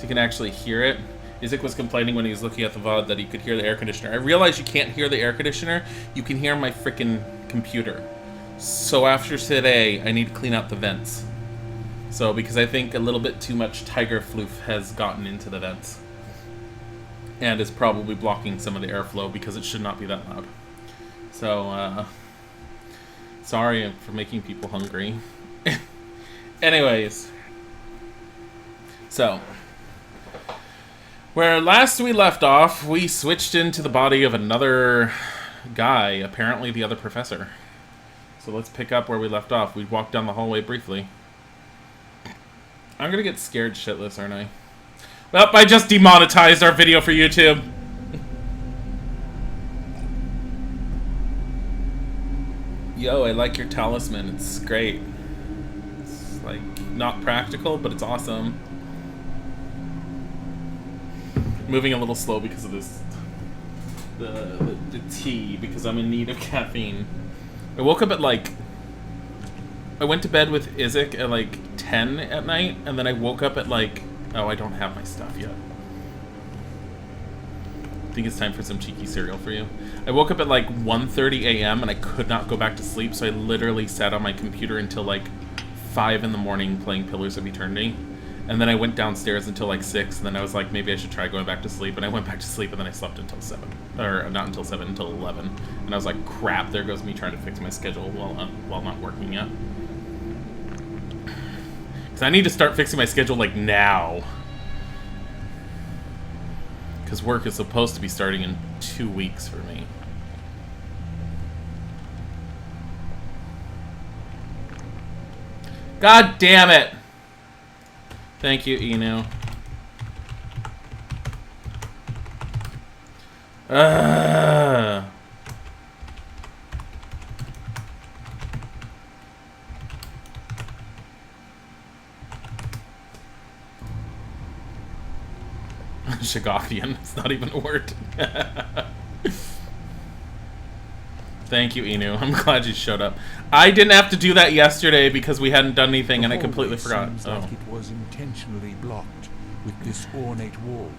So you can actually hear it. Isaac was complaining when he was looking at the VOD that he could hear the air conditioner. I realized you can't hear the air conditioner. You can hear my freaking computer. So after today, I need to clean out the vents. So, because I think a little bit too much tiger floof has gotten into the vents. And is probably blocking some of the airflow because it should not be that loud. So, sorry for making people hungry. Anyways. So, where last we left off, we switched into the body of another guy, apparently the other professor. So let's pick up where we left off. We walked down the hallway briefly. I'm gonna get scared shitless, aren't I? Well, I just demonetized our video for YouTube. Yo, I like your talisman. It's great. It's like not practical, but it's awesome. Moving a little slow because of this the tea, because I'm in need of caffeine. I woke up at like I went to bed with Isaac at like 10 at night, and then I woke up at like, oh, I don't have my stuff yet. I think it's time for some cheeky cereal for you. I woke up at like 1:30 a.m. and I could not go back to sleep, so I literally sat on my computer until like 5 in the morning playing Pillars of Eternity. And then I went downstairs until like 6, and then I was like, maybe I should try going back to sleep. And I went back to sleep, and then I slept until 7. Or not until 7, until 11. And I was like, crap, there goes me trying to fix my schedule while not working yet. Because I need to start fixing my schedule like now. Because work is supposed to be starting in 2 weeks for me. God damn it! Thank you, Inu. Shagothian. It's not even a word. Thank you, Inu. I'm glad you showed up. I didn't have to do that yesterday because we hadn't done anything, and I completely forgot. Seems like it was intentionally blocked with this ornate wall,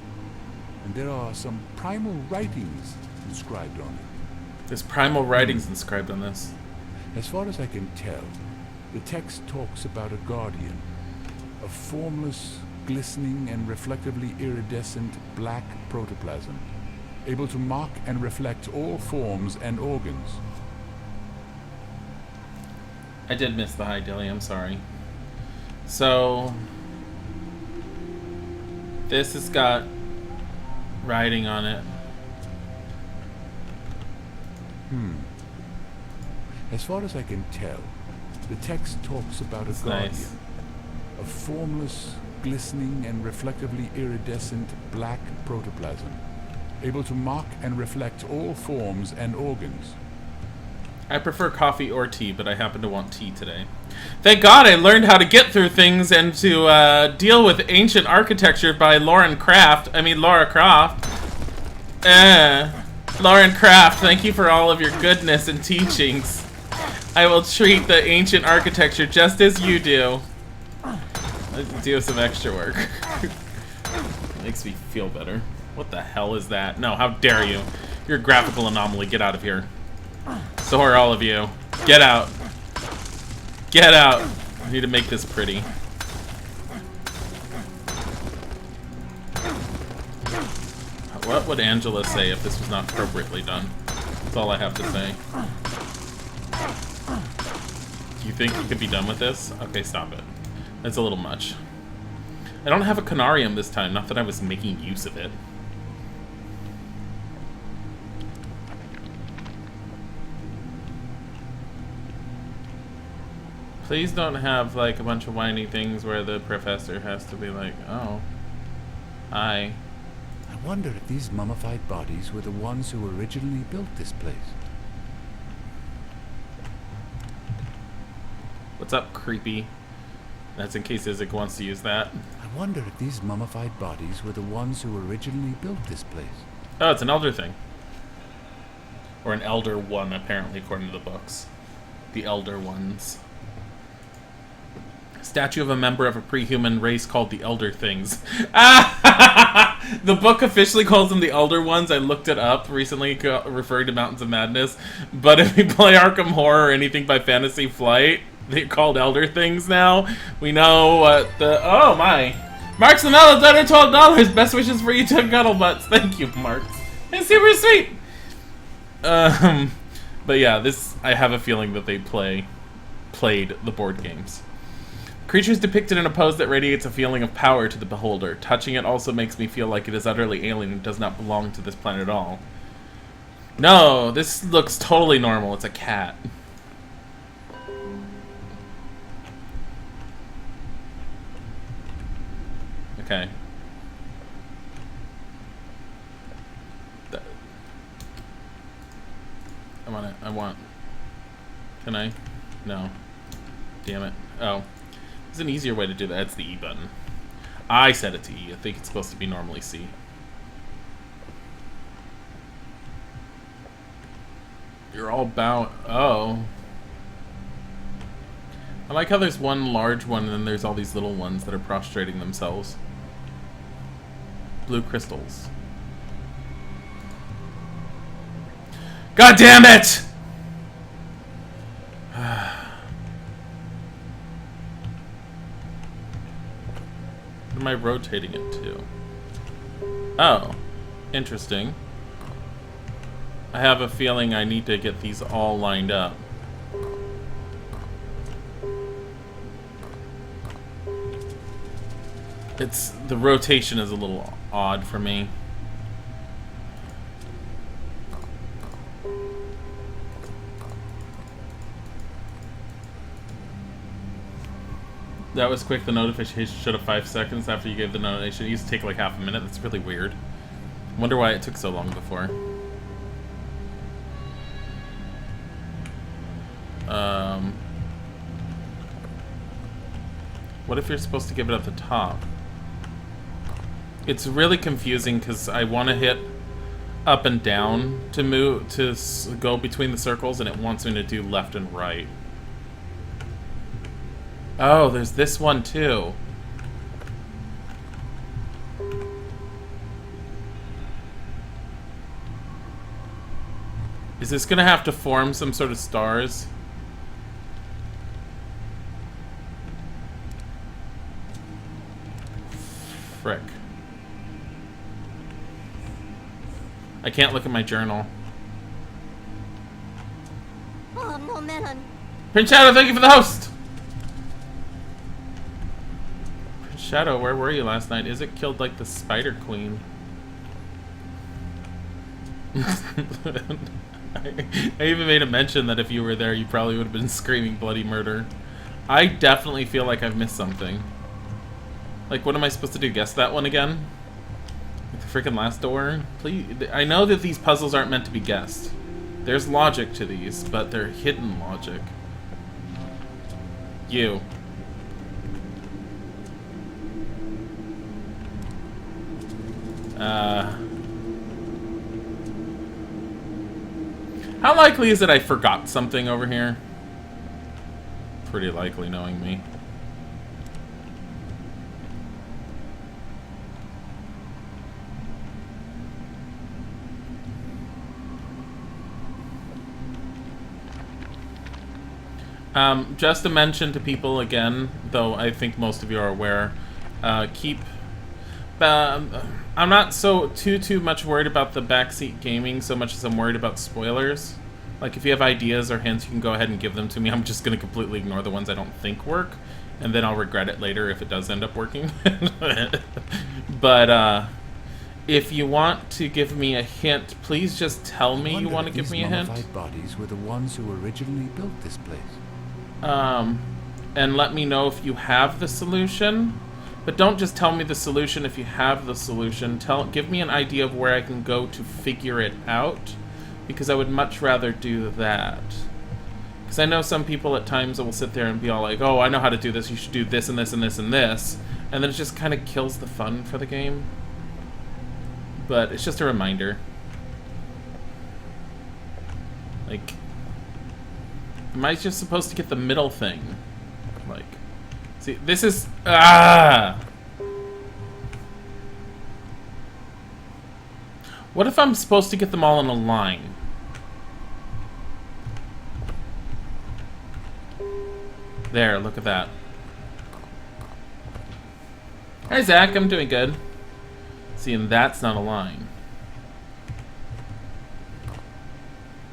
and there are some primal writings inscribed on it. There's primal writings inscribed on this. As far as I can tell, the text talks about a guardian, a formless, glistening and reflectively iridescent black protoplasm, able to mark and reflect all forms and organs. I did miss the high Dilly, I'm sorry. So, this has got writing on it. As far as I can tell, the text talks about a guardian, nice. A formless, glistening and reflectively iridescent black protoplasm, able to mark and reflect all forms and organs. I prefer coffee or tea, but I happen to want tea today. Thank God I learned how to get through things and to deal with ancient architecture by Laura Croft. Lauren Croft, thank you for all of your goodness and teachings. I will treat the ancient architecture just as you do. Let's do some extra work. Makes me feel better. What the hell is that? No, how dare you? You're a graphical anomaly. Get out of here. So are all of you. Get out. Get out. I need to make this pretty. What would Angela say if this was not appropriately done? That's all I have to say. Do you think you could be done with this? Okay, stop it. That's a little much. I don't have a Conarium this time, not that I was making use of it. Please don't have like a bunch of whiny things where the professor has to be like, oh, hi. I wonder if these mummified bodies were the ones who originally built this place. What's up, creepy? That's in case Isaac wants to use that. I wonder if these mummified bodies were the ones who originally built this place. Oh, it's an elder thing. Or an elder one, apparently, according to the books. The elder ones. Statue of a member of a pre-human race called the Elder Things. Ah! The book officially calls them the Elder Ones. I looked it up recently, referring to Mountains of Madness. But if we play Arkham Horror or anything by Fantasy Flight, they're called Elder Things now. We know what the... Oh, my. Mark's the Mellow, $12. Best wishes for you, Tim Guttlebutts. Thank you, Mark. It's super sweet. But yeah, this... I have a feeling that they played the board games. Creatures depicted in a pose that radiates a feeling of power to the beholder. Touching it also makes me feel like it is utterly alien and does not belong to this planet at all. No, this looks totally normal. It's a cat. Okay. I want... Can I? No. Damn it. Oh. There's an easier way to do that. It's the E button. I set it to E. I think it's supposed to be normally C. You're all bound... Oh. I like how there's one large one and then there's all these little ones that are prostrating themselves. Blue crystals. God damn it! What am I rotating it to? Oh. Interesting. I have a feeling I need to get these all lined up. The rotation is a little odd for me. That was quick. The notification showed up 5 seconds after you gave the notification. It used to take like half a minute. That's really weird. Wonder why it took so long before. What if you're supposed to give it at the top? It's really confusing because I want to hit up and down to move to go between the circles, and it wants me to do left and right. Oh, there's this one too. Is this gonna have to form some sort of stars? Frick. I can't look at my journal. Oh, no, melon. Prince Shadow, thank you for the host! Prince Shadow, where were you last night? Is it killed like the Spider Queen? I even made a mention that if you were there, you probably would have been screaming bloody murder. I definitely feel like I've missed something. Like, what am I supposed to do? Guess that one again? Like the freaking last door? Please. I know that these puzzles aren't meant to be guessed. There's logic to these, but they're hidden logic. You. How likely is it I forgot something over here? Pretty likely, knowing me. Just to mention to people again, though I think most of you are aware, keep... I'm not so too much worried about the backseat gaming so much as I'm worried about spoilers. Like, if you have ideas or hints, you can go ahead and give them to me. I'm just going to completely ignore the ones I don't think work, and then I'll regret it later if it does end up working. But, if you want to give me a hint, please just tell me you want to give me a hint. These mummified bodies were the ones who originally built this place. And let me know if you have the solution. But don't just tell me the solution if you have the solution. Give me an idea of where I can go to figure it out, because I would much rather do that. Because I know some people at times will sit there and be all like, oh, I know how to do this, you should do this and this and this and this. And then it just kind of kills the fun for the game. But it's just a reminder. Like, am I just supposed to get the middle thing? Like, See, this is... Ah! What if I'm supposed to get them all in a line? There, look at that. Hi, Zach. I'm doing good. See, and that's not a line.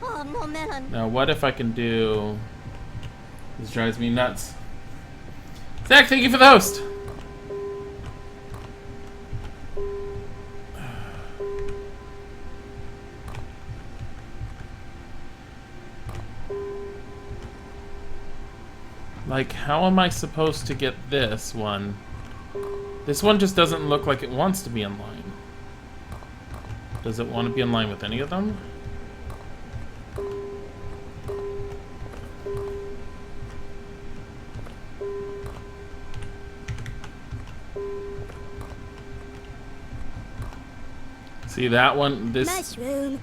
Oh, no melon. Now, what if I can do... This drives me nuts. Zach, thank you for the host! Like, how am I supposed to get this one? This one just doesn't look like it wants to be in line. Does it want to be in line with any of them? See that one? This... Mushroom.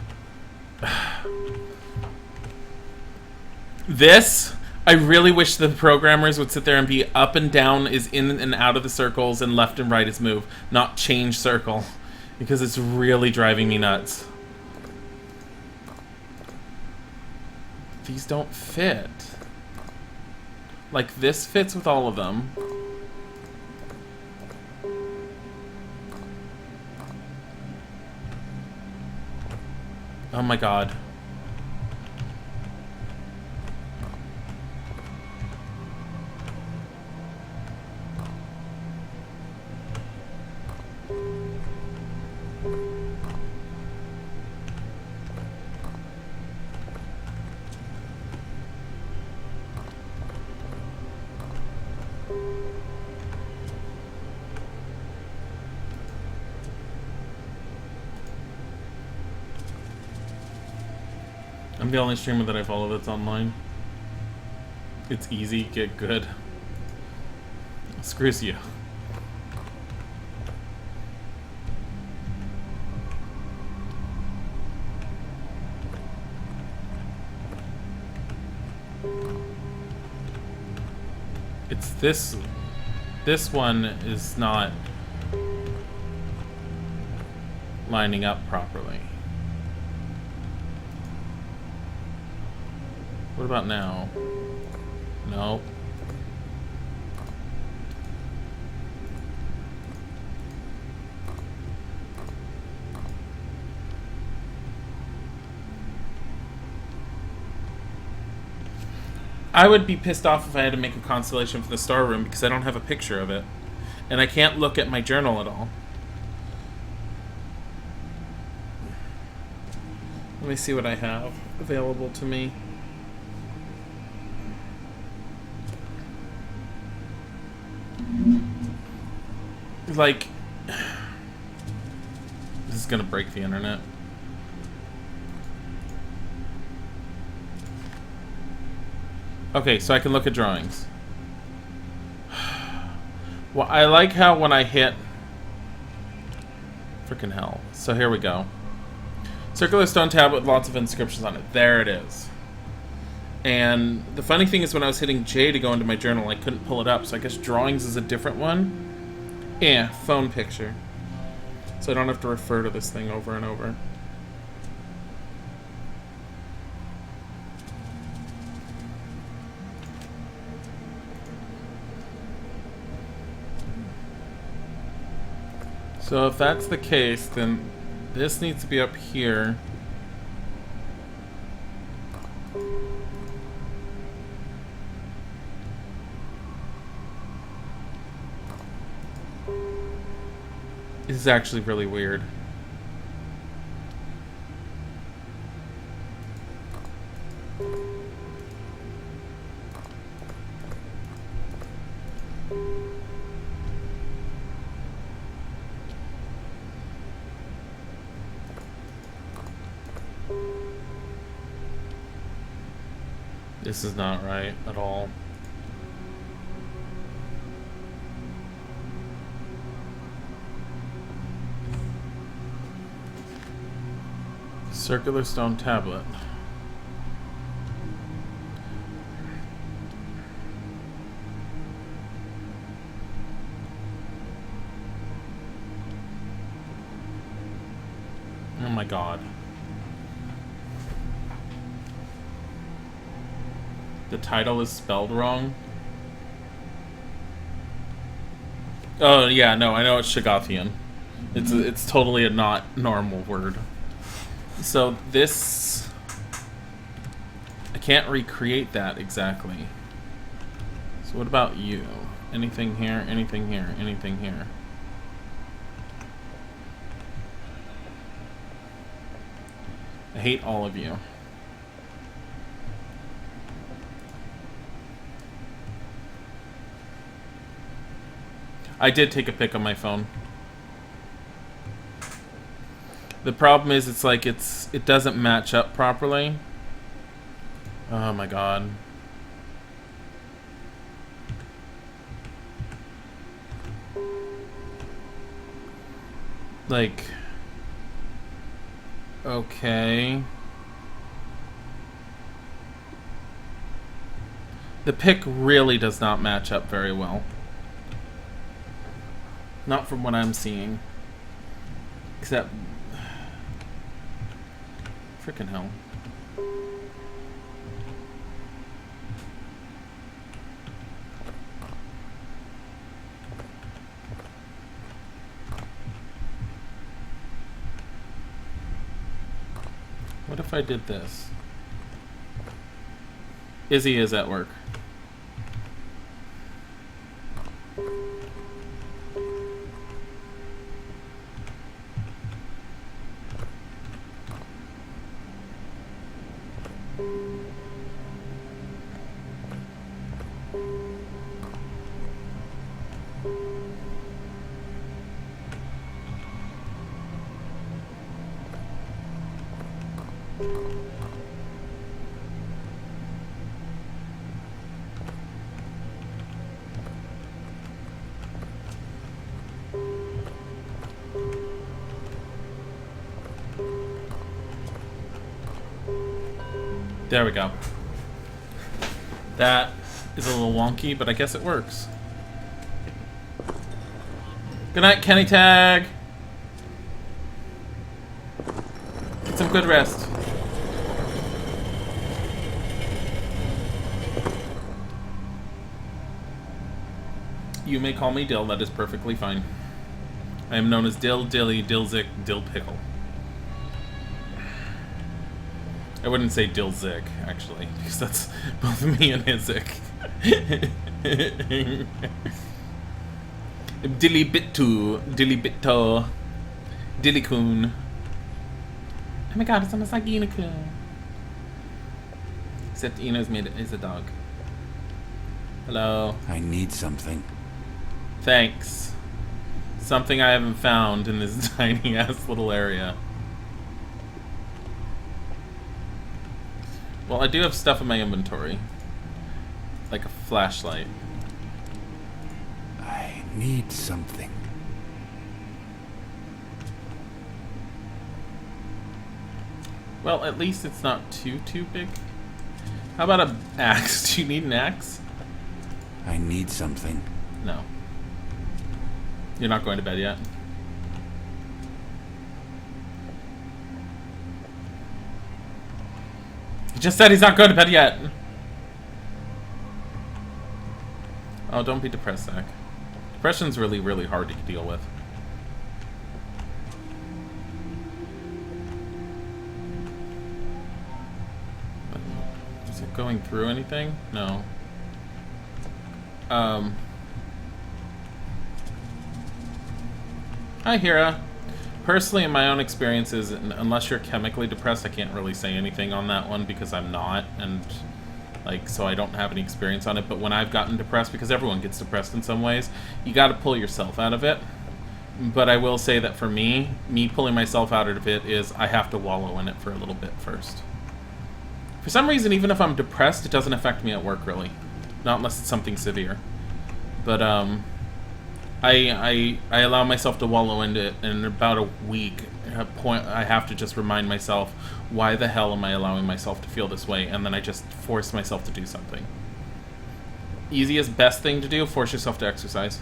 This... I really wish the programmers would sit there and be up and down is in and out of the circles and left and right is move, not change circle. Because it's really driving me nuts. These don't fit. Like, this fits with all of them. Oh my god. I'm the only streamer that I follow that's online. It's easy, get good. Screws you. It's this... This one is not lining up properly. What about now? No. I would be pissed off if I had to make a constellation for the star room because I don't have a picture of it. And I can't look at my journal at all. Let me see what I have available to me. Like, this is gonna break the internet. Okay, so I can look at drawings. Well, I like how when I hit... Frickin' hell. So here we go. Circular stone tablet with lots of inscriptions on it. There it is. And the funny thing is when I was hitting J to go into my journal, I couldn't pull it up. So I guess drawings is a different one. Yeah, phone picture. So I don't have to refer to this thing over and over. So if that's the case, then this needs to be up here. This is actually really weird. This is not right at all. Circular stone tablet. Oh my god. The title is spelled wrong. Oh yeah, no, I know it's Shagathian. It's totally a not normal word. So this, I can't recreate that exactly. So what about you? Anything here? Anything here? Anything here? I hate all of you. I did take a pic on my phone. The problem is it's like it doesn't match up properly. Oh my god. Like, okay. The pic really does not match up very well. Not from what I'm seeing. Except... frickin' hell. What if I did this? Izzy is at work. There we go. That is a little wonky, but I guess it works. Good night, Kenny Tag. Get some good rest. You may call me Dill, that is perfectly fine. I am known as Dill, Dilly, Dillzik, Dill Pickle. I wouldn't say Dillzik, actually, because that's both me and Hizik. Dilly Bittu, Dilly Bitto, Dilly Kun. Oh my god, it's almost like Ina Kun. Except Ina's made is a dog. Hello. I need something. Thanks. Something I haven't found in this tiny ass little area. Well, I do have stuff in my inventory. Like a flashlight. I need something. Well, at least it's not too big. How about an axe? Do you need an axe? I need something. No. You're not going to bed yet? He just said he's not going to bed yet! Oh, don't be depressed, Zach. Depression's really, really hard to deal with. Is it going through anything? No. Hi, Hira. Personally, in my own experiences, unless you're chemically depressed, I can't really say anything on that one because I'm not, and like, so I don't have any experience on it. But when I've gotten depressed, because everyone gets depressed in some ways, you got to pull yourself out of it. But I will say that for me pulling myself out of it is I have to wallow in it for a little bit first. For some reason, even if I'm depressed, it doesn't affect me at work really, not unless it's something severe. But I allow myself to wallow into it, and in about a week, I have to just remind myself, why the hell am I allowing myself to feel this way? And then I just force myself to do something. Easiest, best thing to do, force yourself to exercise.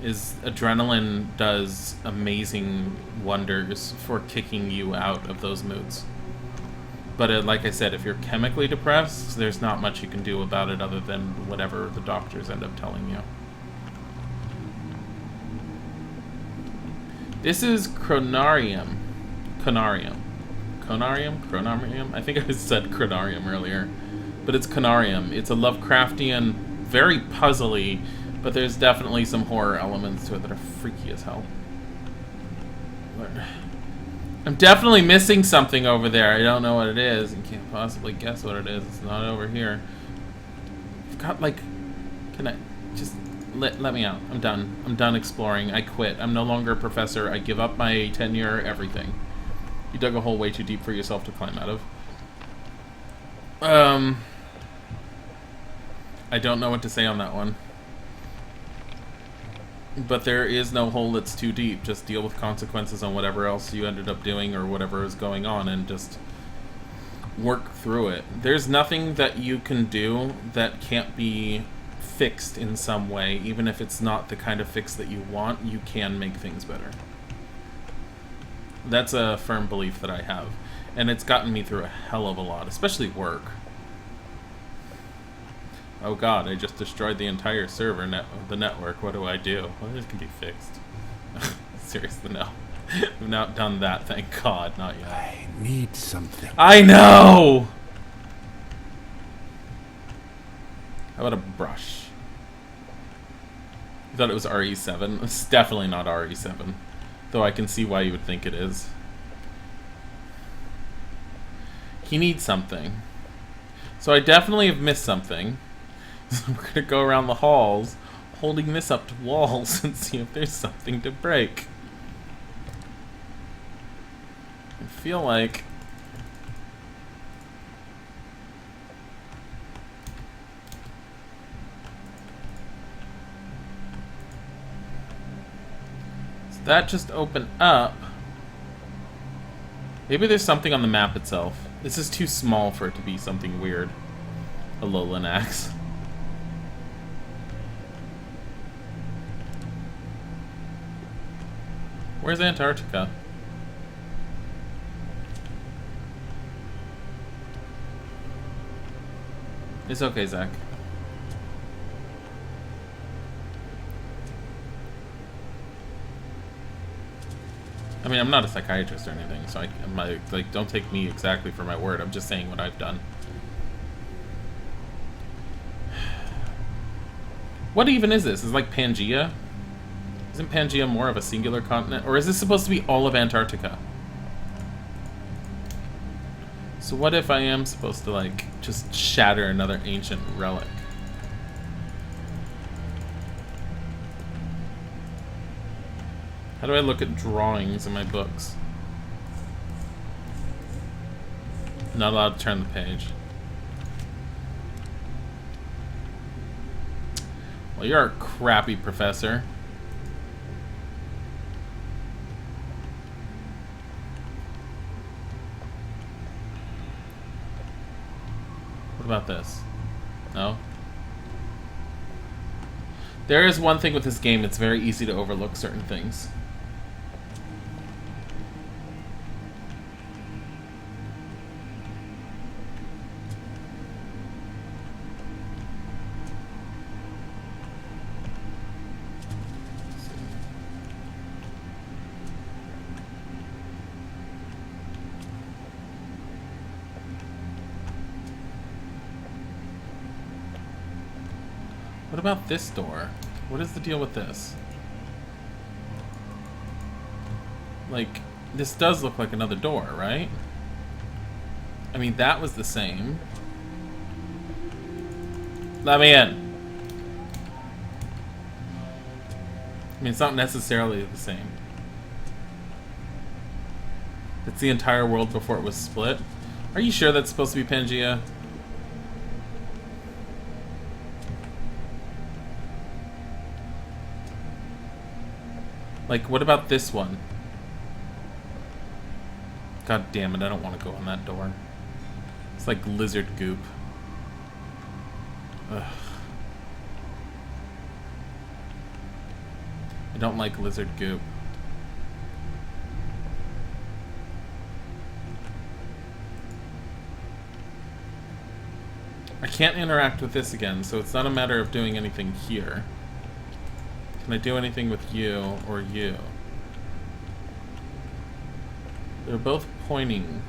is adrenaline does amazing wonders for kicking you out of those moods. But like I said, if you're chemically depressed, there's not much you can do about it other than whatever the doctors end up telling you. This is Conarium. Conarium. Conarium? I think I said Conarium earlier. But it's Conarium. It's a Lovecraftian, very puzzly, but there's definitely some horror elements to it that are freaky as hell. I'm definitely missing something over there. I don't know what it is. I can't possibly guess what it is. It's not over here. I've got, like... Can I... Just... Let me out. I'm done. I'm done exploring. I quit. I'm no longer a professor. I give up my tenure, everything. You dug a hole way too deep for yourself to climb out of. I don't know what to say on that one. But there is no hole that's too deep. Just deal with consequences on whatever else you ended up doing or whatever is going on and just work through it. There's nothing that you can do that can't be fixed in some way. Even if it's not the kind of fix that you want, you can make things better. That's a firm belief that I have. And it's gotten me through a hell of a lot, especially work. Oh god, I just destroyed the entire server the network. What do I do? Well, this can be fixed. Seriously, no. I've not done that, thank god, not yet. I need something. I know! How about a brush? You thought it was RE7? It's definitely not RE7. Though I can see why you would think it is. He needs something. So I definitely have missed something. So we're gonna go around the halls, holding this up to walls and see if there's something to break. I feel like... Does that just open up? Maybe there's something on the map itself. This is too small for it to be something weird. A Alolan axe. Where's Antarctica? It's okay, Zach. I mean, I'm not a psychiatrist or anything, so I'm like, don't take me exactly for my word. I'm just saying what I've done. What even is this? Is it like Pangea? Isn't Pangea more of a singular continent? Or is this supposed to be all of Antarctica? So what if I am supposed to, like, just shatter another ancient relic? How do I look at drawings in my books? Not allowed to turn the page. Well, you're a crappy professor. What about this? No? There is one thing with this game, it's very easy to overlook certain things. What about this door? What is the deal with this? Like, this does look like another door, right? I mean, that was the same. Let me in. I mean, it's not necessarily the same. It's the entire world before it was split. Are you sure that's supposed to be Pangea? Like, what about this one? God damn it, I don't want to go on that door. It's like lizard goop. Ugh. don't like lizard goop. I can't interact with this again, so it's not a matter of doing anything here. Can I do anything with you or you? They're both pointing.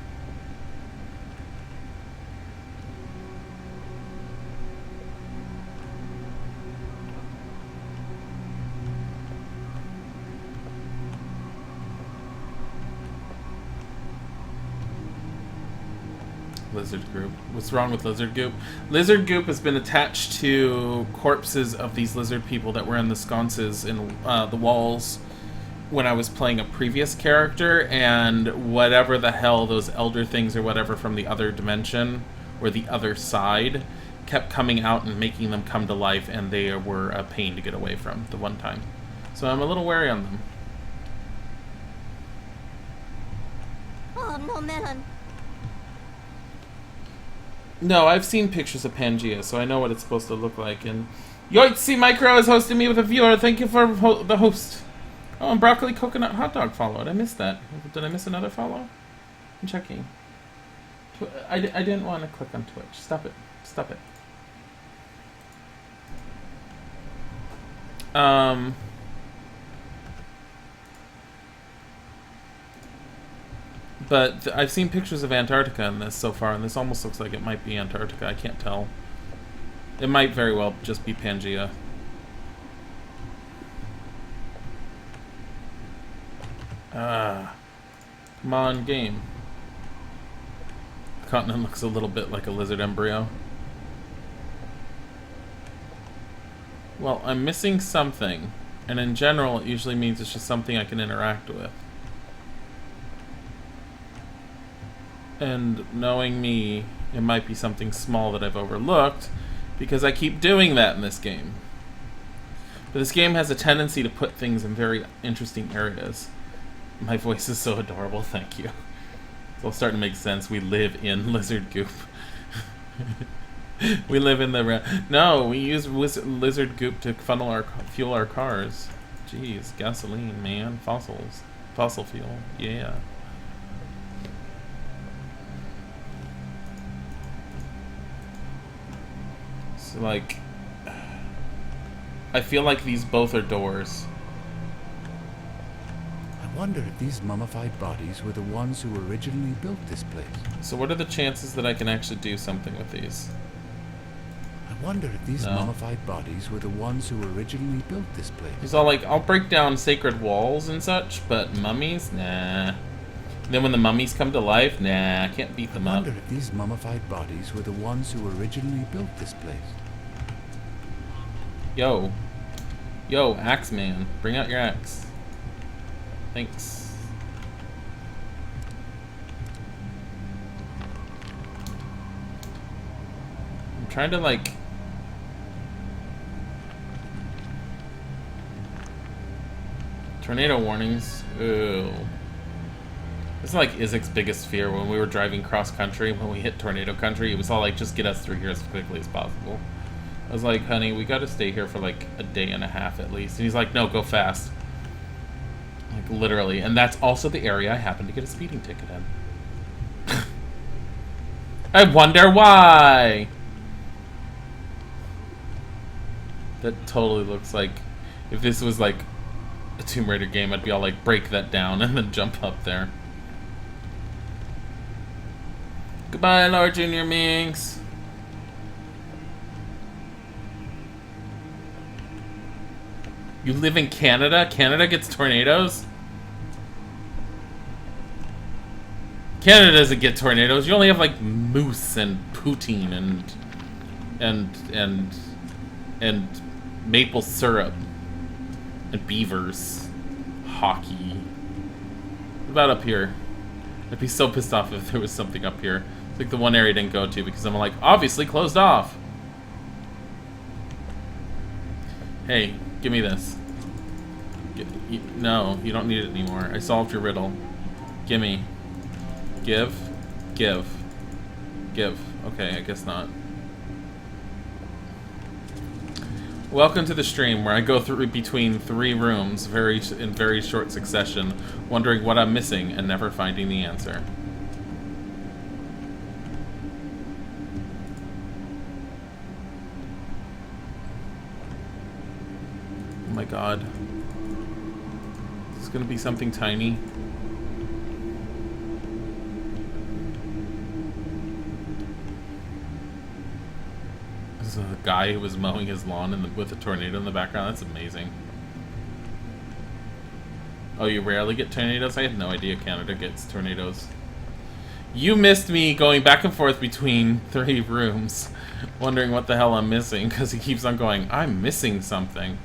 Lizard goop. What's wrong with lizard goop? Lizard goop has been attached to corpses of these lizard people that were in the sconces in the walls when I was playing a previous character, and whatever the hell those elder things or whatever from the other dimension or the other side kept coming out and making them come to life, and they were a pain to get away from the one time. So I'm a little wary on them. Oh no, Melon. No, I've seen pictures of Pangea, so I know what it's supposed to look like. And Yoitzi Micro is hosting me with a viewer. Thank you for the host. Oh, and Broccoli Coconut Hot Dog followed. I missed that. Did I miss another follow? I'm checking. I didn't want to click on Twitch. Stop it. Stop it. But I've seen pictures of Antarctica in this so far, and this almost looks like it might be Antarctica. I can't tell. It might very well just be Pangea. Come on, game. The continent looks a little bit like a lizard embryo. Well, I'm missing something, and in general it usually means it's just something I can interact with. And knowing me, it might be something small that I've overlooked, because I keep doing that in this game. But this game has a tendency to put things in very interesting areas. My voice is so adorable, thank you. It's all starting to make sense. We live in lizard goop. We live in the... No, we use lizard goop to fuel our cars. Jeez, gasoline, man. Fossils. Fossil fuel, yeah. So, like... I feel like these both are doors. I wonder if these mummified bodies were the ones who originally built this place. So what are the chances that I can actually do something with these? I wonder if these mummified bodies were the ones who originally built this place. He's all like, I'll break down sacred walls and such, but mummies? Nah. Then when the mummies come to life? Nah, I can't beat them up. I wonder if these mummified bodies were the ones who originally built this place. Yo. Yo, axe man. Bring out your axe. Thanks. I'm trying to, like... Tornado warnings. Ooh. This is like Isaac's biggest fear when we were driving cross-country. When we hit tornado country, it was all like, just get us through here as quickly as possible. I was like, honey, we gotta stay here for like a day and a half at least. And he's like, no, go fast. Like, literally. And that's also the area I happened to get a speeding ticket in. I wonder why! That totally looks like... If this was like a Tomb Raider game, I'd be all like, break that down and then jump up there. Goodbye, Lord Junior Minx. You live in Canada? Canada gets tornadoes? Canada doesn't get tornadoes. You only have like moose and poutine and maple syrup and beavers. Hockey. What about up here? I'd be so pissed off if there was something up here. It's like the one area I didn't go to because I'm like, obviously closed off. Hey, give me this. No, you don't need it anymore. I solved your riddle. Gimme. Give. Give. Give. Okay, I guess not. Welcome to the stream where I go through between 3 rooms in very short succession, wondering what I'm missing and never finding the answer. Oh my god. Is this gonna be something tiny? This is a guy who was mowing his lawn with a tornado in the background. That's amazing. Oh, you rarely get tornadoes? I had no idea Canada gets tornadoes. You missed me going back and forth between 3 rooms, wondering what the hell I'm missing, because he keeps on going, I'm missing something.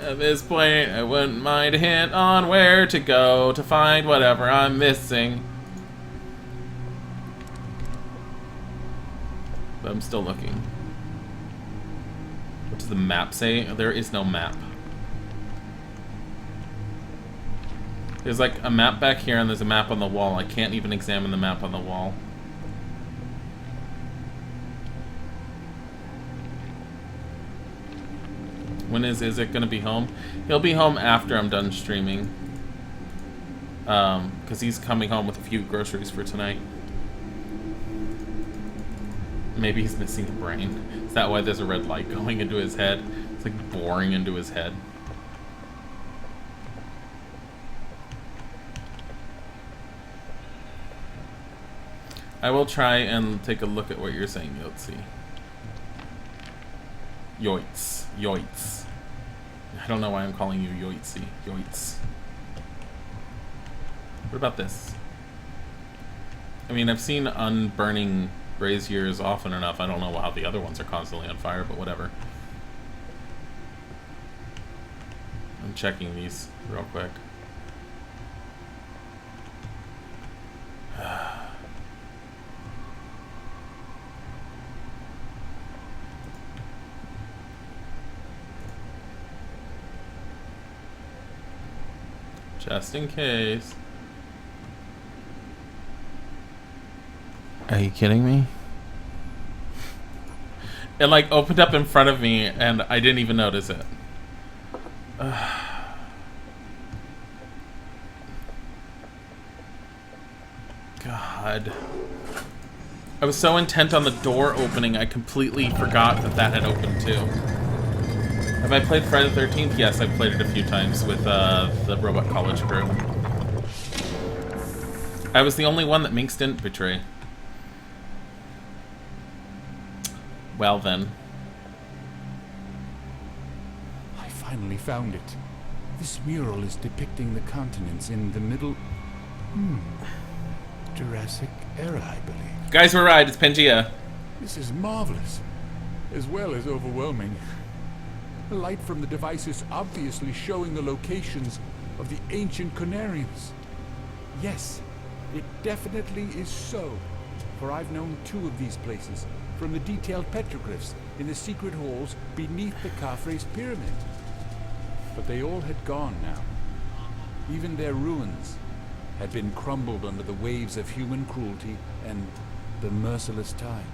At this point, I wouldn't mind a hint on where to go to find whatever I'm missing. But I'm still looking. What does the map say? There is no map. There's like a map back here and there's a map on the wall. I can't even examine the map on the wall. When is it gonna be home? He'll be home after I'm done streaming. Because he's coming home with a few groceries for tonight. Maybe he's missing a brain. Is that why there's a red light going into his head? It's like boring into his head. I will try and take a look at what you're saying, Yotzi. Yoitz. Yoitz. I don't know why I'm calling you Yoitzi. Yoitz. What about this? I mean, I've seen unburning braziers often enough. I don't know how the other ones are constantly on fire, but whatever. I'm checking these real quick. Just in case. Are you kidding me? It like opened up in front of me and I didn't even notice it. God. I was so intent on the door opening, I completely forgot that that had opened too. Have I played Friday the 13th? Yes, I've played it a few times with the Robot College crew. I was the only one that Minx didn't betray. Well then. I finally found it. This mural is depicting the continents in the middle... Jurassic era, I believe. Guys, we're right. It's Pangea. This is marvelous, as well as overwhelming. The light from the device is obviously showing the locations of the ancient Conariums. Yes, it definitely is so, for I've known 2 of these places from the detailed petroglyphs in the secret halls beneath the Khafre's pyramid. But they all had gone now. Even their ruins had been crumbled under the waves of human cruelty and the merciless tide.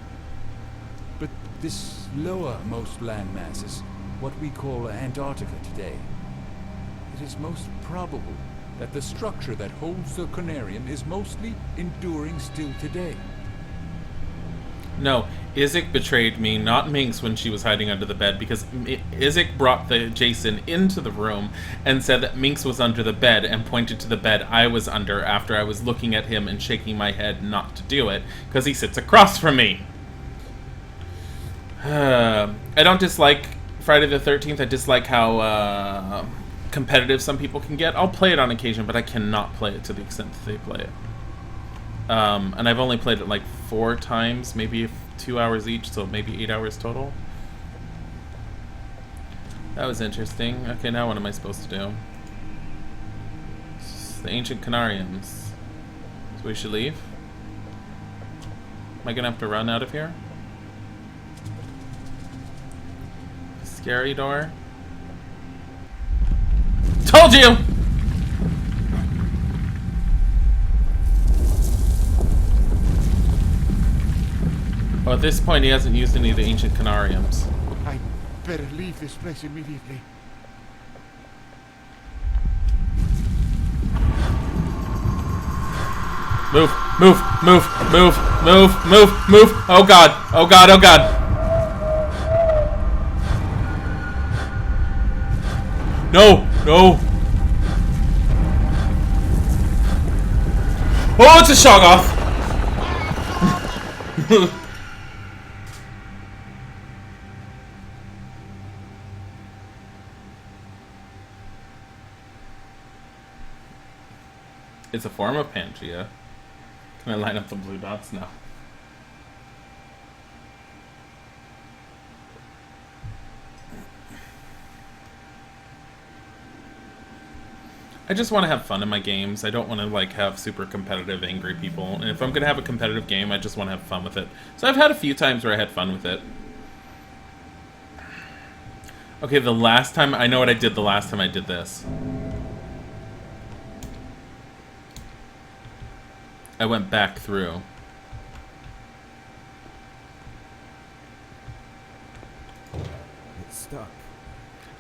But this lowermost landmass is what we call Antarctica today. It is most probable that the structure that holds the Conarium is mostly enduring still today. No, Izek betrayed me, not Minx, when she was hiding under the bed, because Izek brought the Jason into the room and said that Minx was under the bed and pointed to the bed I was under after I was looking at him and shaking my head not to do it, because he sits across from me. I don't dislike Friday the 13th. I dislike how competitive some people can get. I'll play it on occasion, but I cannot play it to the extent that they play it. And I've only played it like 4 times, maybe 2 hours each, so maybe 8 hours total. That was interesting. Okay, now what am I supposed to do? It's the ancient Conariums. So we should leave? Am I gonna have to run out of here? Scary door. Told you! Well, at this point, he hasn't used any of the ancient Conariums. better leave this place immediately. Move, move, move, move, move, move, move. Oh god, oh god, oh god. No, no. Oh, it's a Shoggoth. It's a form of Pangea. Can I line up the blue dots? No. I just want to have fun in my games. I don't want to like have super competitive, angry people. And if I'm gonna have a competitive game, I just want to have fun with it. So I've had a few times where I had fun with it. Okay, the last time I know what I did the last time I did this. I went back through. It's stuck.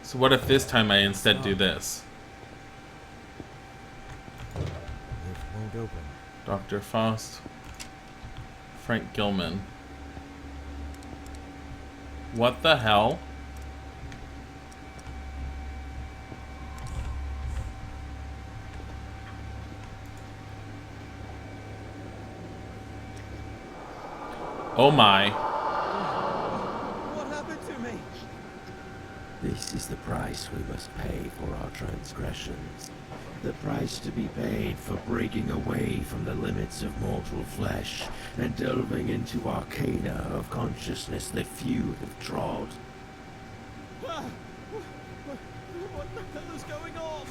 So what if this time I instead do this? It won't open. Dr. Faust. Frank Gilman. What the hell? Oh my. What happened to me? This is the price we must pay for our transgressions. The price to be paid for breaking away from the limits of mortal flesh and delving into arcana of consciousness that few have trod. What the hell is going on?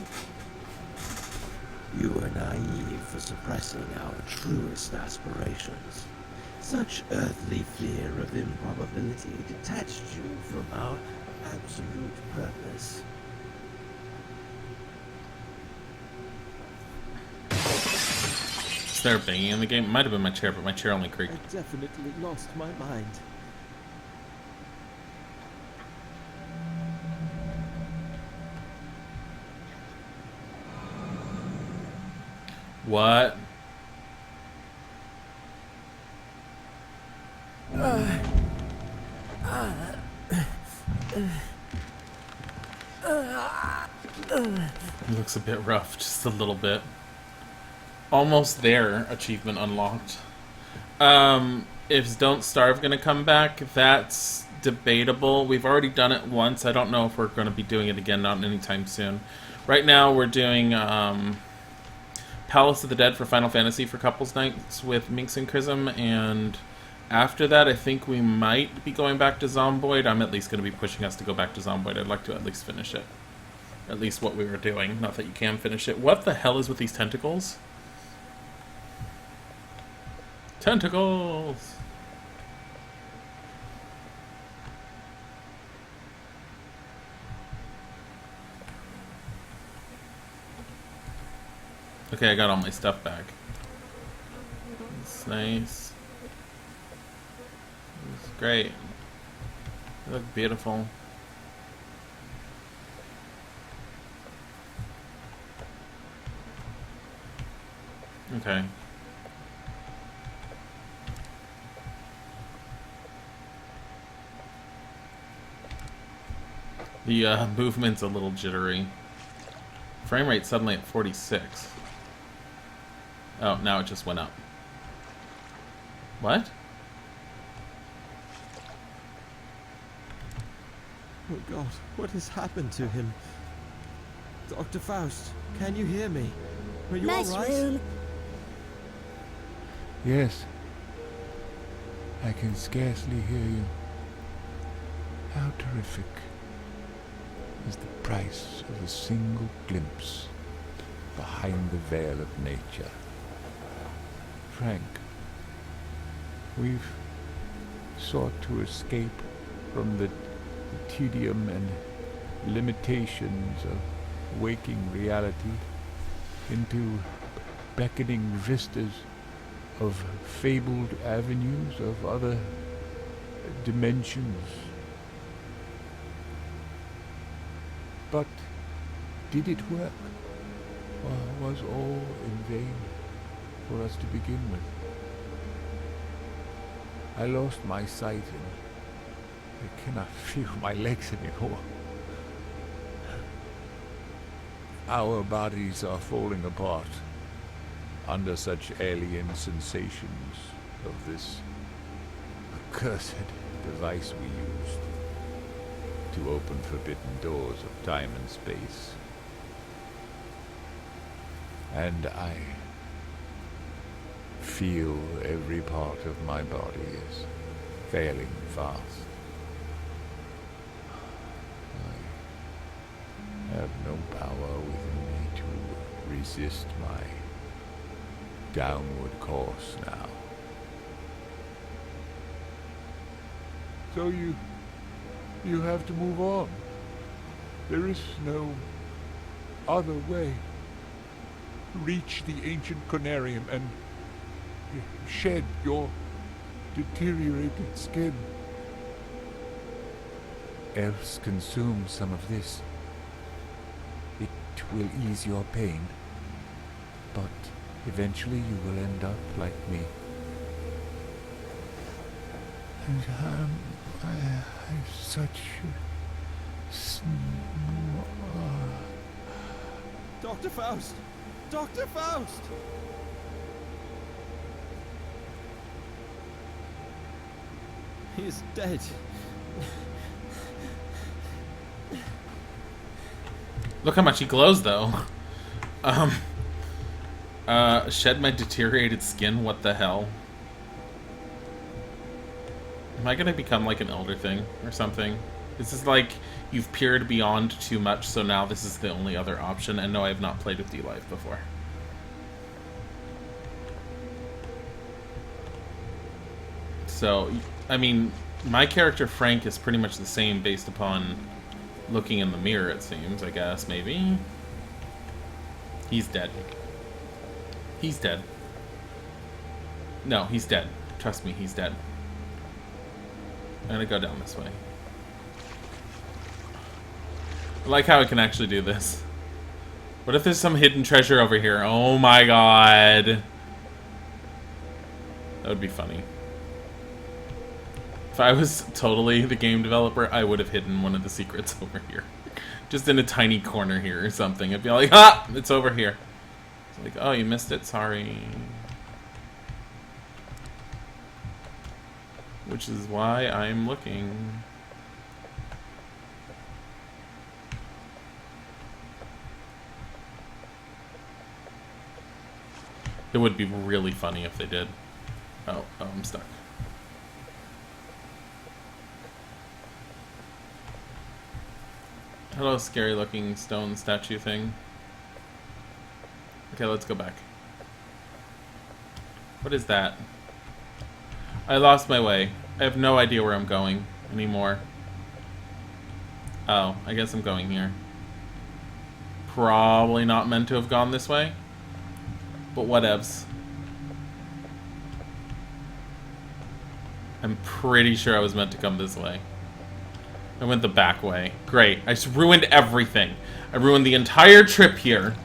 You are naive for suppressing our truest aspirations. Such earthly fear of improbability detached you from our absolute purpose. Is there banging in the game? It might have been my chair, but my chair only creaked. I definitely lost my mind. What? It looks a bit rough, just a little bit. Almost there, achievement unlocked. Is Don't Starve gonna come back? That's debatable. We've already done it once. I don't know if we're gonna be doing it again, not anytime soon. Right now we're doing Palace of the Dead for Final Fantasy for couples nights with Minx and Chrism, and after that I think we might be going back to Zomboid. I'm at least going to be pushing us to go back to Zomboid. I'd like to at least finish it. At least what we were doing. Not that you can finish it. What the hell is with these tentacles? Tentacles! Okay, I got all my stuff back. That's nice. It's great. They look beautiful. Okay. The movement's a little jittery. Frame rate suddenly at 46. Oh, now it just went up. What? Oh God, what has happened to him? Dr. Faust, can you hear me? Are you Nice all right? room. Yes. I can scarcely hear you. How terrific is the price of a single glimpse behind the veil of nature. Frank, we've sought to escape from the tedium and limitations of waking reality into beckoning vistas of fabled avenues of other dimensions. Did it work? Or was all in vain for us to begin with? I lost my sight and I cannot feel my legs anymore. Our bodies are falling apart under such alien sensations of this accursed device we used to open forbidden doors of time and space. And I feel every part of my body is failing fast. I have no power within me to resist my downward course now. So you have to move on. There is no other way. Reach the ancient Conarium and shed your deteriorated skin. Else consume some of this. It will ease your pain, but eventually you will end up like me. And I'm such Dr. Faust! Dr. Faust! He is dead. Look how much he glows, though. Shed my deteriorated skin? What the hell? Am I gonna become like an elder thing or something? This is like, you've peered beyond too much, so now this is the only other option. And no, I have not played with D-Life before. So, I mean, my character Frank is pretty much the same based upon looking in the mirror, it seems, I guess, maybe? He's dead. He's dead. No, he's dead. Trust me, he's dead. I'm gonna go down this way. I like how I can actually do this. What if there's some hidden treasure over here? Oh my god. That would be funny. If I was totally the game developer, I would have hidden one of the secrets over here. Just in a tiny corner here or something. I'd be like, ah, it's over here. It's like, oh, you missed it? Sorry. Which is why I'm looking. It would be really funny if they did. Oh, I'm stuck. Hello, scary looking stone statue thing. Okay, let's go back. What is that? I lost my way. I have no idea where I'm going anymore. Oh, I guess I'm going here. Probably not meant to have gone this way. But whatevs. I'm pretty sure I was meant to come this way. I went the back way. Great. I just ruined everything. I ruined the entire trip here.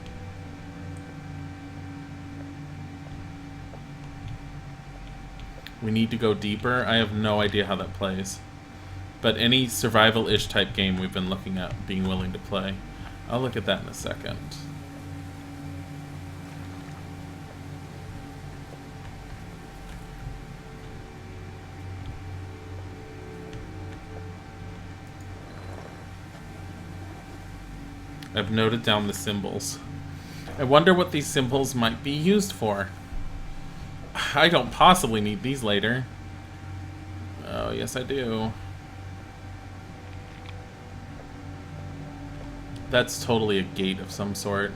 We need to go deeper. I have no idea how that plays. But any survival-ish type game we've been looking at being willing to play. I'll look at that in a second. I've noted down the symbols. I wonder what these symbols might be used for. I don't possibly need these later. Oh, yes I do. That's totally a gate of some sort.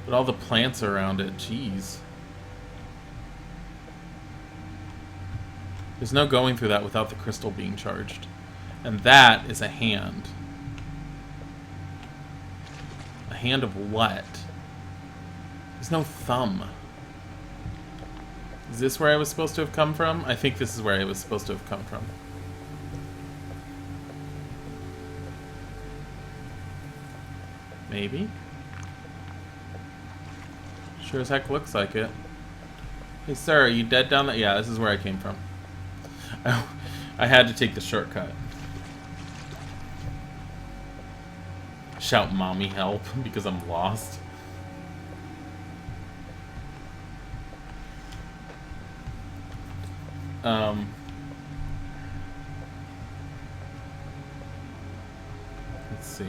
But all the plants around it, jeez. There's no going through that without the crystal being charged. And that is a hand. A hand of what? There's no thumb. Is this where I was supposed to have come from? I think this is where I was supposed to have come from. Maybe? Sure as heck looks like it. Hey, sir, are you dead down there? Yeah, this is where I came from. I had to take the shortcut. Shout mommy help because I'm lost. Let's see.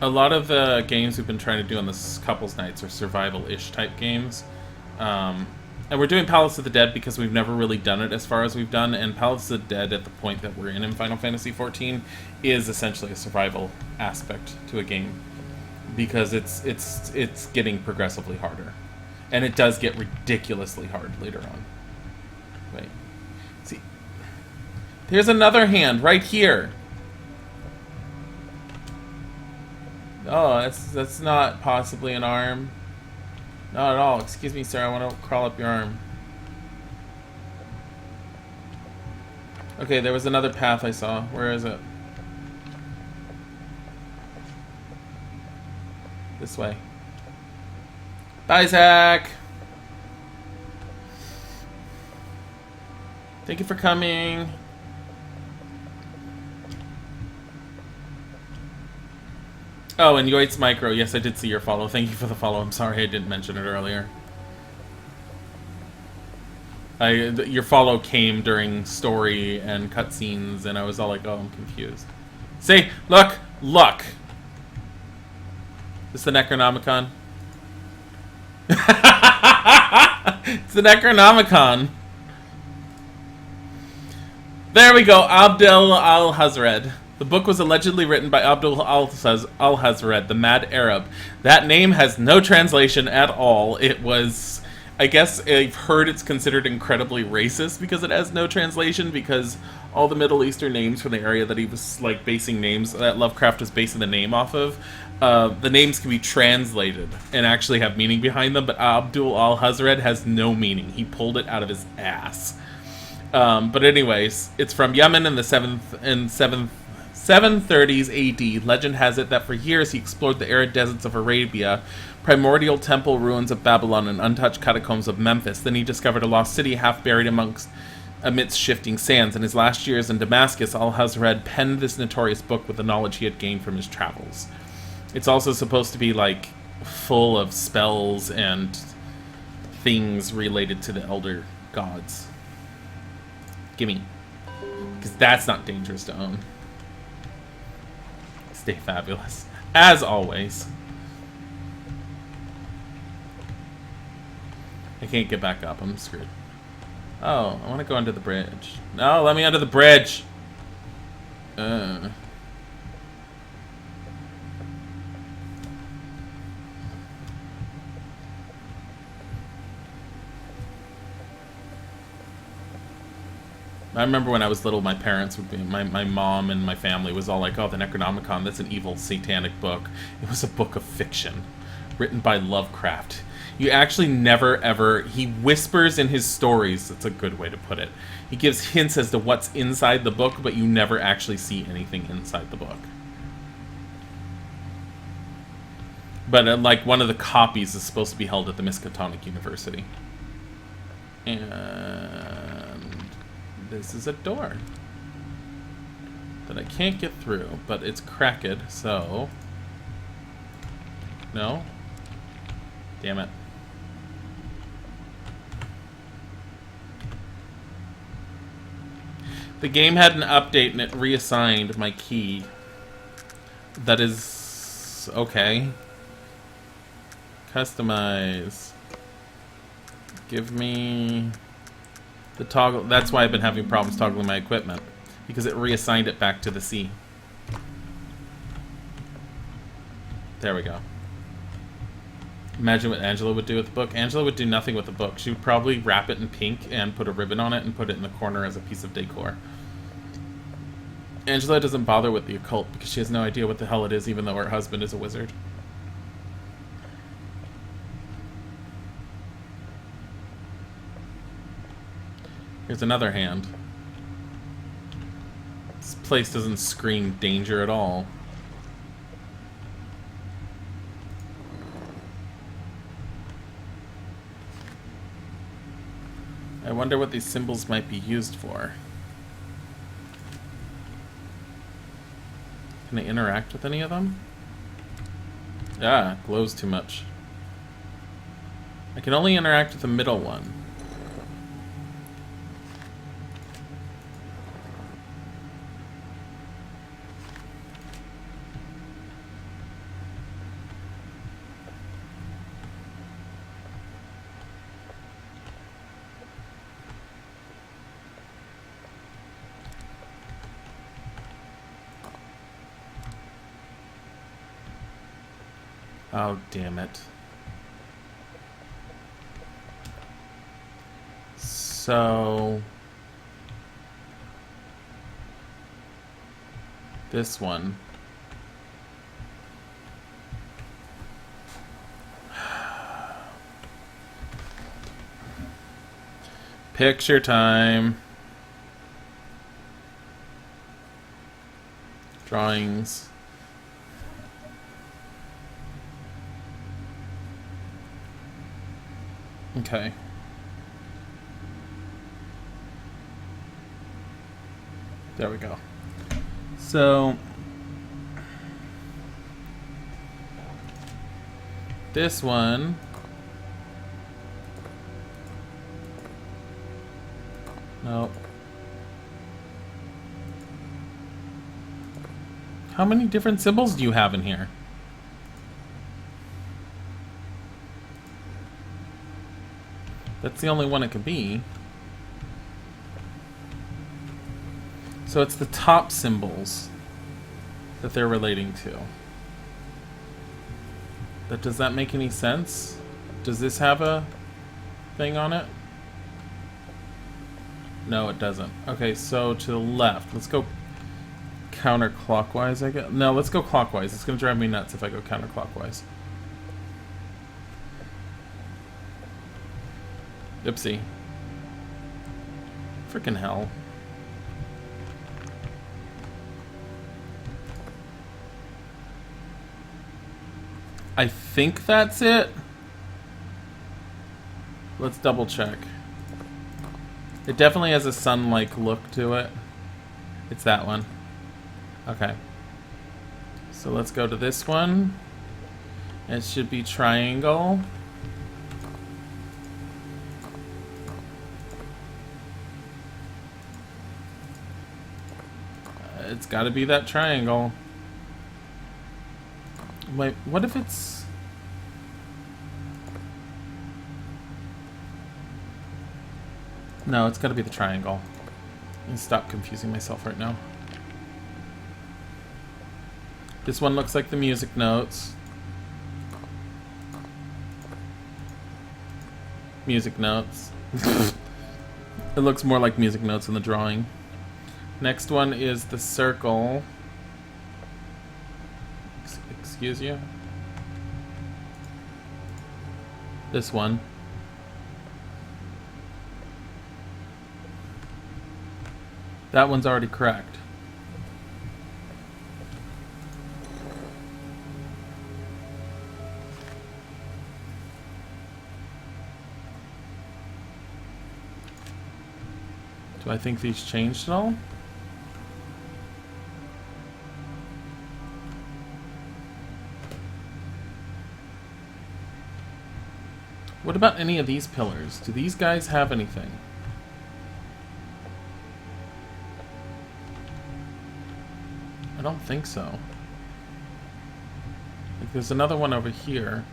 A lot of the games we've been trying to do on this couples nights are survival-ish type games. And we're doing Palace of the Dead because we've never really done it as far as we've done, and Palace of the Dead at the point that we're in Final Fantasy XIV is essentially a survival aspect to a game. Because it's getting progressively harder. And it does get ridiculously hard later on. Wait. See. There's another hand right here. Oh, that's not possibly an arm. Not at all. Excuse me, sir. I want to crawl up your arm. Okay, there was another path I saw. Where is it? This way. Bye, Zach! Thank you for coming. Oh, and Yoitz Micro. Yes, I did see your follow. Thank you for the follow. I'm sorry I didn't mention it earlier. Your follow came during story and cutscenes, and I was all like, oh, I'm confused. See? Look! Look! Is this the Necronomicon? It's the Necronomicon! There we go, Abdel al-Hazred. The book was allegedly written by Abdul al-Hazred, the Mad Arab. That name has no translation at all. It was... I guess I've heard it's considered incredibly racist because it has no translation, because all the Middle Eastern names from the area that he was, like, basing names... that Lovecraft was basing the name off of, the names can be translated and actually have meaning behind them, but Abdul al-Hazred has no meaning. He pulled it out of his ass. But anyways, it's from Yemen in the 730s AD. Legend has it that for years he explored the arid deserts of Arabia, primordial temple ruins of Babylon, and untouched catacombs of Memphis. Then he discovered a lost city half buried amidst shifting sands. In his last years in Damascus, al-Hazred penned this notorious book with the knowledge he had gained from his travels. It's also supposed to be, like, full of spells and things related to the elder gods. Gimme. Because that's not dangerous to own. Stay fabulous. As always. I can't get back up. I'm screwed. Oh, I want to go under the bridge. No, let me under the bridge! I remember when I was little, my parents would be, my mom and my family was all like, oh, the Necronomicon, that's an evil satanic book. It was a book of fiction, written by Lovecraft. You actually never ever, he whispers in his stories, that's a good way to put it. He gives hints as to what's inside the book, but you never actually see anything inside the book. But like one of the copies is supposed to be held at the Miskatonic University. And this is a door that I can't get through, but it's cracked, so... No? Damn it. The game had an update and it reassigned my key. That is... okay. Customize. Give me... the toggle. That's why I've been having problems toggling my equipment. Because it reassigned it back to the C. There we go. Imagine what Angela would do with the book. Angela would do nothing with the book. She would probably wrap it in pink and put a ribbon on it and put it in the corner as a piece of decor. Angela doesn't bother with the occult because she has no idea what the hell it is, even though her husband is a wizard. Here's another hand. This place doesn't scream danger at all. I wonder what these symbols might be used for. Can I interact with any of them? Ah, it glows too much. I can only interact with the middle one. Oh, damn it. So... this one. Picture time. Drawings. Okay. There we go. So this one no. How many different symbols do you have in here? That's the only one it could be. So it's the top symbols that they're relating to. But does that make any sense? Does this have a thing on it? No, it doesn't. Okay, so to the left. Let's go counterclockwise, I guess. No, let's go clockwise. It's going to drive me nuts if I go counterclockwise. Oopsie. Frickin' hell. I think that's it. Let's double check. It definitely has a sun-like look to it. It's that one. Okay. So let's go to this one. It should be triangle. It's got to be that triangle. Wait, what if it's... No, it's got to be the triangle. Let me stop confusing myself right now. This one looks like the music notes. Music notes. It looks more like music notes in the drawing. Next one is the circle. Excuse you? This one. That one's already correct. Do I think these changed at all? What about any of these pillars? Do these guys have anything? I don't think so. Like, there's another one over here.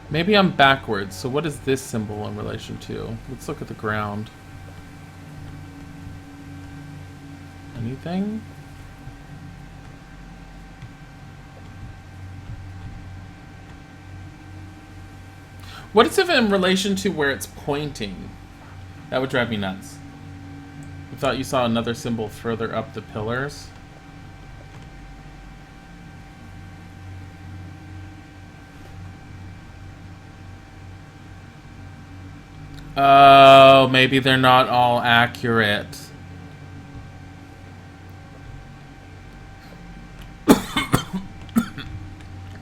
Maybe I'm backwards, so what is this symbol in relation to? Let's look at the ground. Anything? What is it in relation to where it's pointing? That would drive me nuts. thought you saw another symbol further up the pillars. Oh, maybe they're not all accurate.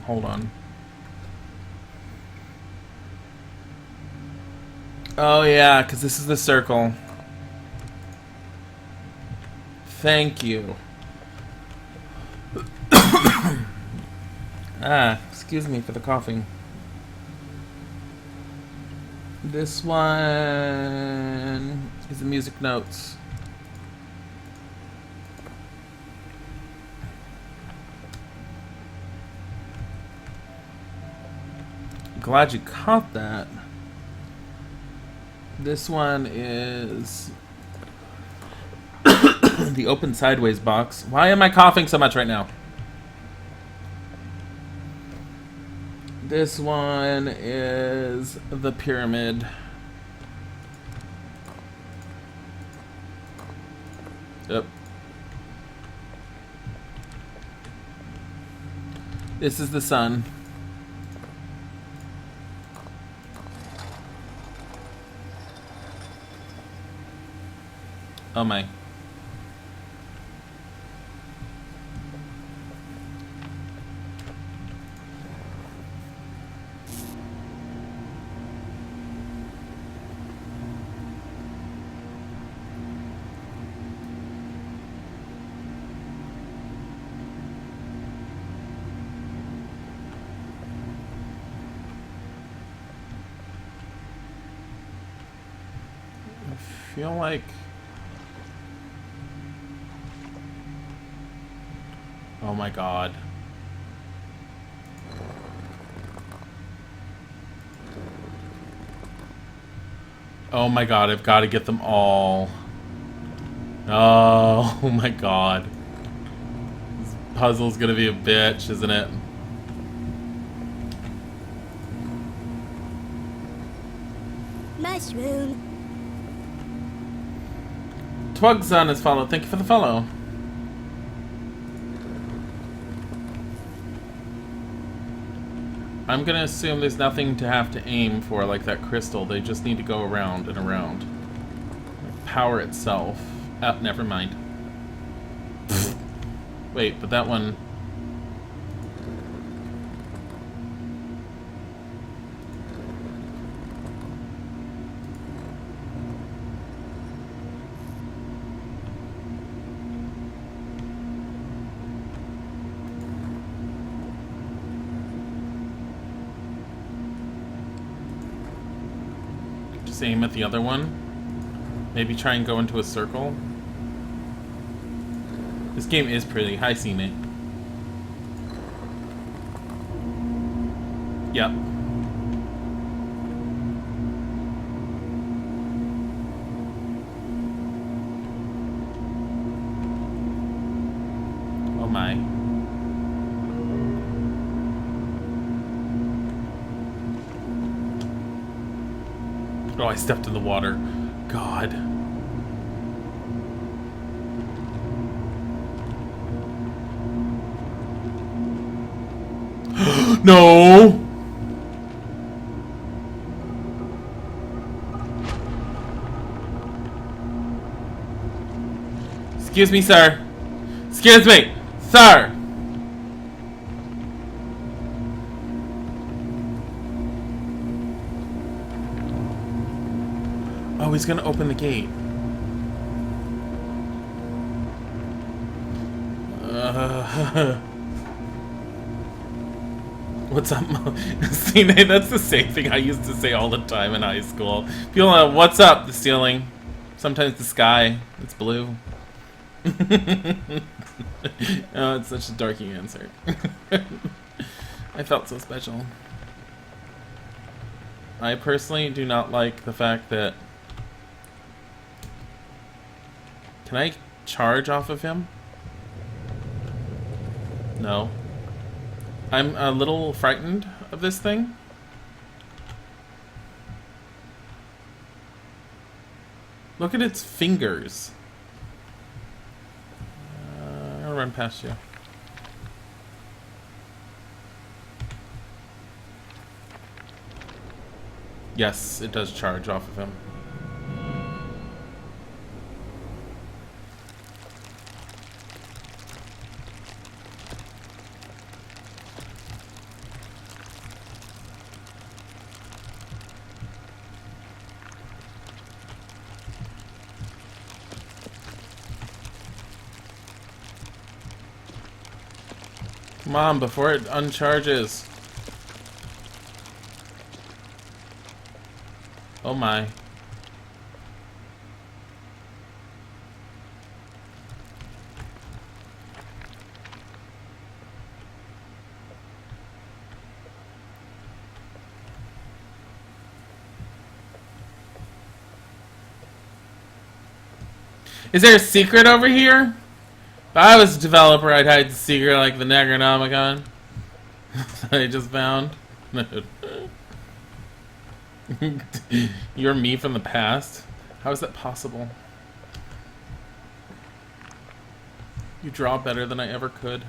Hold on. Oh yeah, because this is the circle. Thank you. Excuse me for the coughing. This one is the music notes. Glad you caught that. This one is the open sideways box. Why am I coughing so much right now? This one is the pyramid. Yep. This is the sun. Oh my. I feel like oh my god. Oh my god, I've got to get them all. Oh my god. This puzzle's gonna be a bitch, isn't it? Mushroom. Twugzon has followed. Thank you for the follow. I'm gonna assume there's nothing to have to aim for like that crystal. They just need to go around and around. Like power itself. Never mind. Wait, but that one... Just aim at the other one. Maybe try and go into a circle. This game is pretty. Hi, C-mate. Yep. Oh my. Oh, I stepped in the water. God. No! Excuse me, sir. Excuse me, sir! Oh, he's gonna open the gate. What's up, Mom? See, Nate, that's the same thing I used to say all the time in high school. People are, what's up? The ceiling. Sometimes the sky. It's blue. Oh, it's such a dorky answer. I felt so special. I personally do not like the fact that... Can I charge off of him? No. I'm a little frightened of this thing. Look at its fingers. run past you. Yes, it does charge off of him. Come on, before it uncharges. Oh my. Is there a secret over here? If I was a developer, I'd hide the secret like the Necronomicon that I just found. You're me from the past? How is that possible? You draw better than I ever could.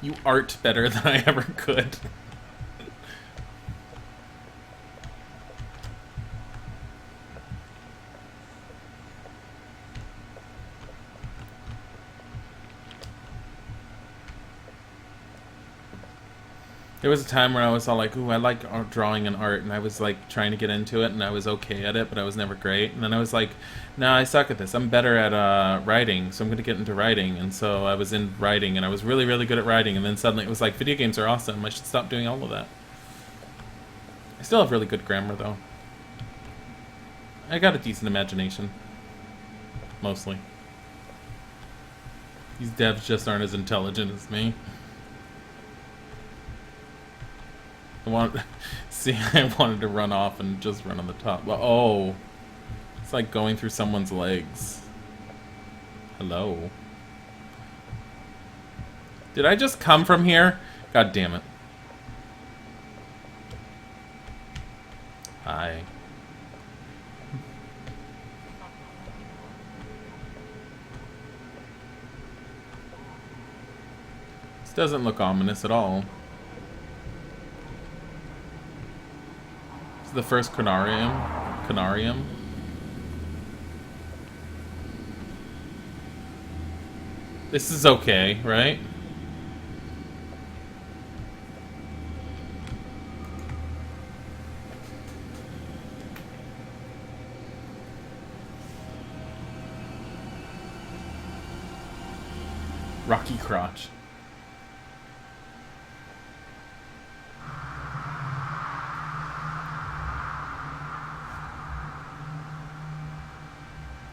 You art better than I ever could. There was a time where I was all like, ooh, I like drawing and art, and I was like trying to get into it, and I was okay at it, but I was never great. And then I was like, no, I suck at this. I'm better at writing, so I'm going to get into writing. And so I was in writing, and I was really, really good at writing, and then suddenly it was like, video games are awesome. I should stop doing all of that. I still have really good grammar, though. I got a decent imagination. Mostly. These devs just aren't as intelligent as me. I wanted to run off and just run on the top. But, oh. It's like going through someone's legs. Hello. Did I just come from here? God damn it. Hi. This doesn't look ominous at all. The first Conarium. This is okay, right? Rocky crotch.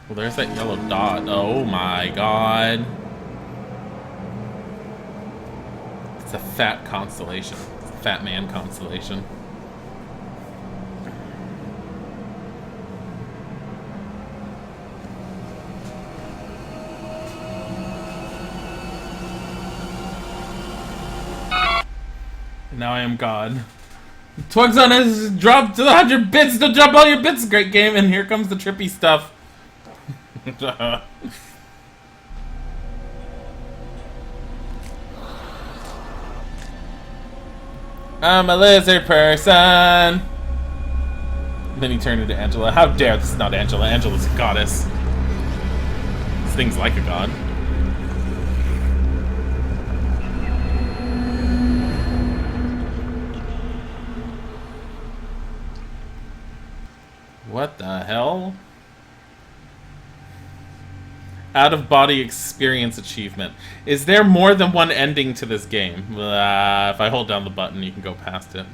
Well, there's that yellow dot. Oh my god. It's a fat constellation. It's a fat man constellation. And now I am God. Twugzone has dropped to the 100 bits to drop all your bits, great game, and here comes the trippy stuff. I'm a lizard person. And then he turned into Angela. How dare, this is not Angela. Angela's a goddess. This thing's like a god. What the hell? Out-of-body experience achievement. Is there more than one ending to this game? If I hold down the button, you can go past it.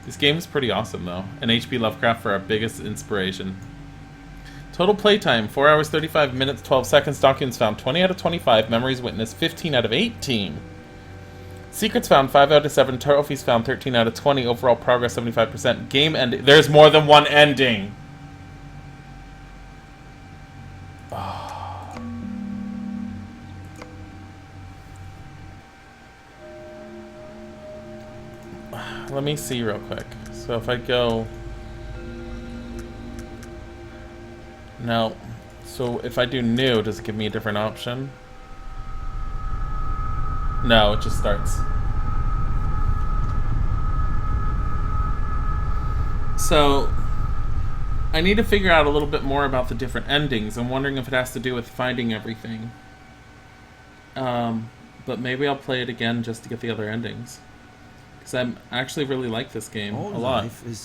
This game is pretty awesome, though. And H.P. Lovecraft for our biggest inspiration. Total playtime, 4 hours, 35 minutes, 12 seconds. Documents found, 20 out of 25. Memories witnessed, 15 out of 18. Secrets found, 5 out of 7. Trophies found, 13 out of 20. Overall progress, 75%. Game ending. There's more than one ending! Let me see real quick. So if I go... No. So if I do new, does it give me a different option? No, it just starts. So, I need to figure out a little bit more about the different endings. I'm wondering if it has to do with finding everything. But maybe I'll play it again just to get the other endings. Because I actually really like this game All a lot. life is